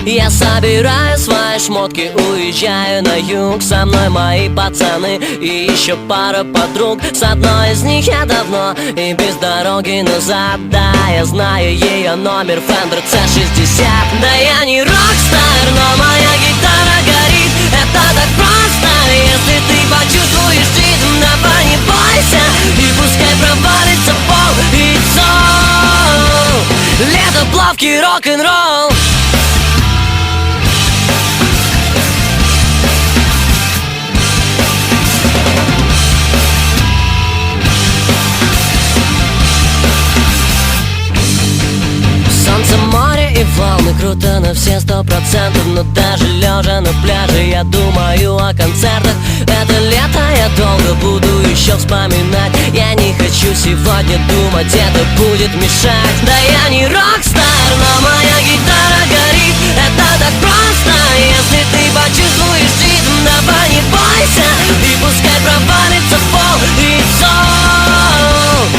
Я собираю свои шмотки, уезжаю на юг. Со мной мои пацаны и еще пара подруг. С одной из них я давно и без дороги назад. Да, я знаю ее номер, Fender C60. Да я не рокстар, но моя гитара горит. Это так просто, если ты почувствуешь ритм. Давай не бойся, и пускай провалится пол. It's all лето, плавки, рок-н-ролл. Солнце, море и волны, круто на все 100%. Но даже лежа на пляже я думаю о концертах. Это лето я долго буду еще вспоминать. Я не хочу сегодня думать, это будет мешать. Да